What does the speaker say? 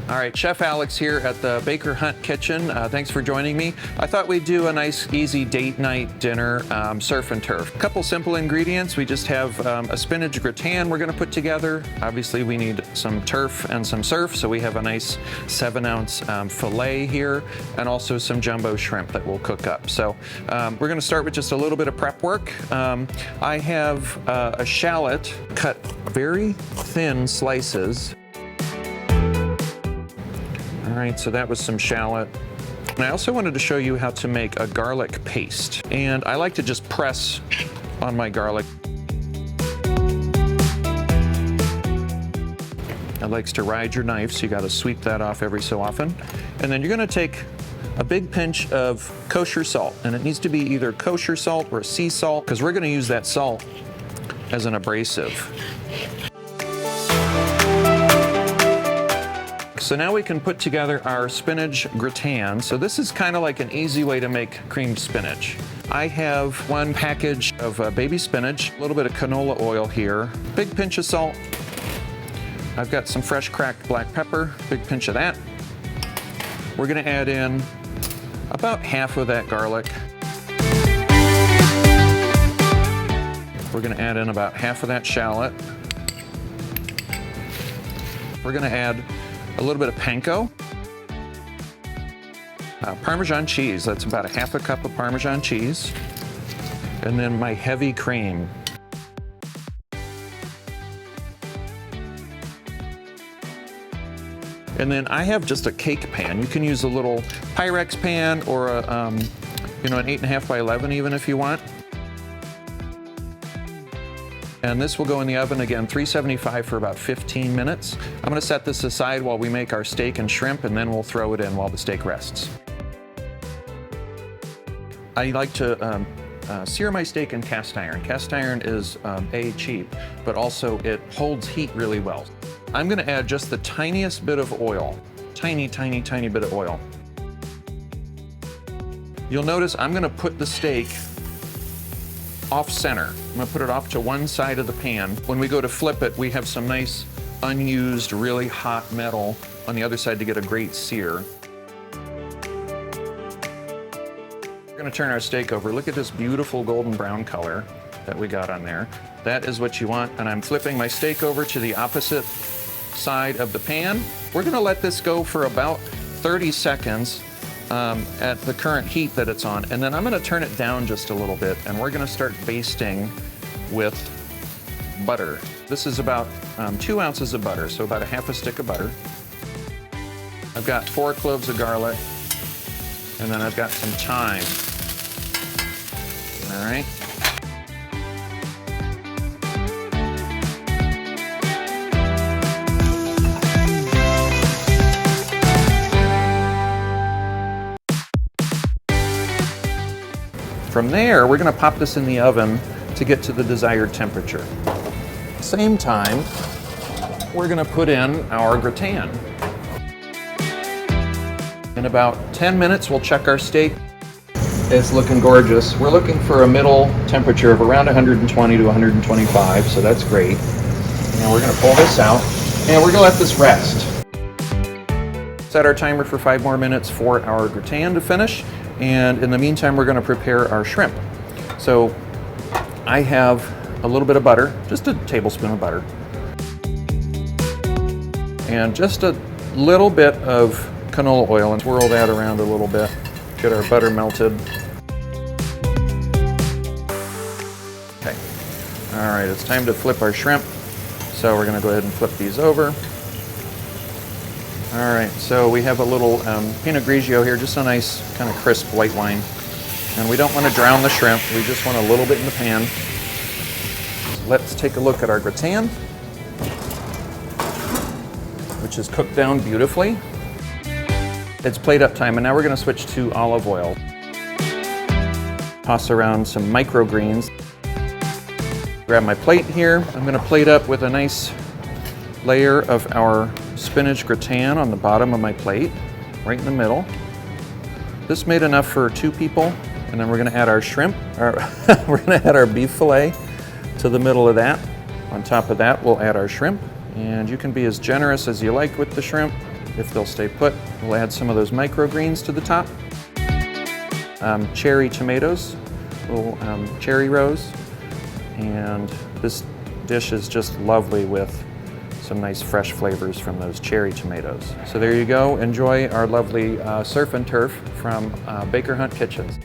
All right, Chef Alex here at the Baker Hunt Kitchen. Thanks for joining me. I thought we'd do a nice, easy date night dinner, surf and turf. A couple simple ingredients. We just have a spinach gratin we're gonna put together. Obviously, we need some turf and some surf, so we have a nice 7-ounce filet here, and also some jumbo shrimp that we'll cook up. So we're gonna start with just a little bit of prep work. I have a shallot cut very thin slices. All right, so that was some shallot. And I also wanted to show you how to make a garlic paste. And I like to just press on my garlic. It likes to ride your knife, so you gotta sweep that off every so often. And then you're gonna take a big pinch of kosher salt, and it needs to be either kosher salt or sea salt, because we're gonna use that salt as an abrasive. So now we can put together our spinach gratin. So this is kind of like an easy way to make creamed spinach. I have 1 package of baby spinach, a little bit of canola oil here, big pinch of salt. I've got some fresh cracked black pepper, big pinch of that. We're gonna add in about half of that garlic. We're gonna add in about half of that shallot. We're gonna add a little bit of panko. Parmesan cheese, that's about a half a cup of Parmesan cheese. And then my heavy cream. And then I have just a cake pan. You can use a little Pyrex pan or a, an 8.5 by 11 even if you want. And this will go in the oven again, 375 for about 15 minutes. I'm gonna set this aside while we make our steak and shrimp, and then we'll throw it in while the steak rests. I like to sear my steak in cast iron. Cast iron is cheap, but also it holds heat really well. I'm gonna add just the tiniest bit of oil, tiny, tiny, tiny bit of oil. You'll notice I'm gonna put the steak off center. I'm gonna put it off to one side of the pan. When we go to flip it, we have some nice unused, really hot metal on the other side to get a great sear. We're gonna turn our steak over. Look at this beautiful golden brown color that we got on there. That is what you want, and I'm flipping my steak over to the opposite side of the pan. We're gonna let this go for about 30 seconds at the current heat that it's on, and then I'm gonna turn it down just a little bit, and we're gonna start basting with butter. This is about 2 ounces of butter, so about a half a stick of butter. I've got 4 cloves of garlic, and then I've got some thyme. All right. From there, we're gonna pop this in the oven to get to the desired temperature. Same time, we're gonna put in our gratin. In about 10 minutes, we'll check our steak. It's looking gorgeous. We're looking for a middle temperature of around 120 to 125, so that's great. Now we're gonna pull this out, and we're gonna let this rest. Set our timer for 5 more minutes for our gratin to finish. And in the meantime, we're gonna prepare our shrimp. So I have a little bit of butter, just a tablespoon of butter. And just a little bit of canola oil, and swirl that around a little bit. Get our butter melted. Okay, all right, it's time to flip our shrimp. So we're gonna go ahead and flip these over. All right, so we have a little Pinot Grigio here, just a nice kind of crisp white wine. And we don't want to drown the shrimp, we just want a little bit in the pan. Let's take a look at our gratin, which is cooked down beautifully. It's plate up time, and now we're gonna switch to olive oil. Toss around some microgreens. Grab my plate here. I'm gonna plate up with a nice layer of our spinach gratin on the bottom of my plate, right in the middle. This made enough for 2 people, and then we're gonna add our shrimp, we're gonna add our beef fillet to the middle of that. On top of that, we'll add our shrimp, and you can be as generous as you like with the shrimp. if they'll stay put. We'll add some of those microgreens to the top. Cherry tomatoes, little cherry rows, and this dish is just lovely with some nice fresh flavors from those cherry tomatoes. So there you go. Enjoy our lovely surf and turf from Baker Hunt Kitchens.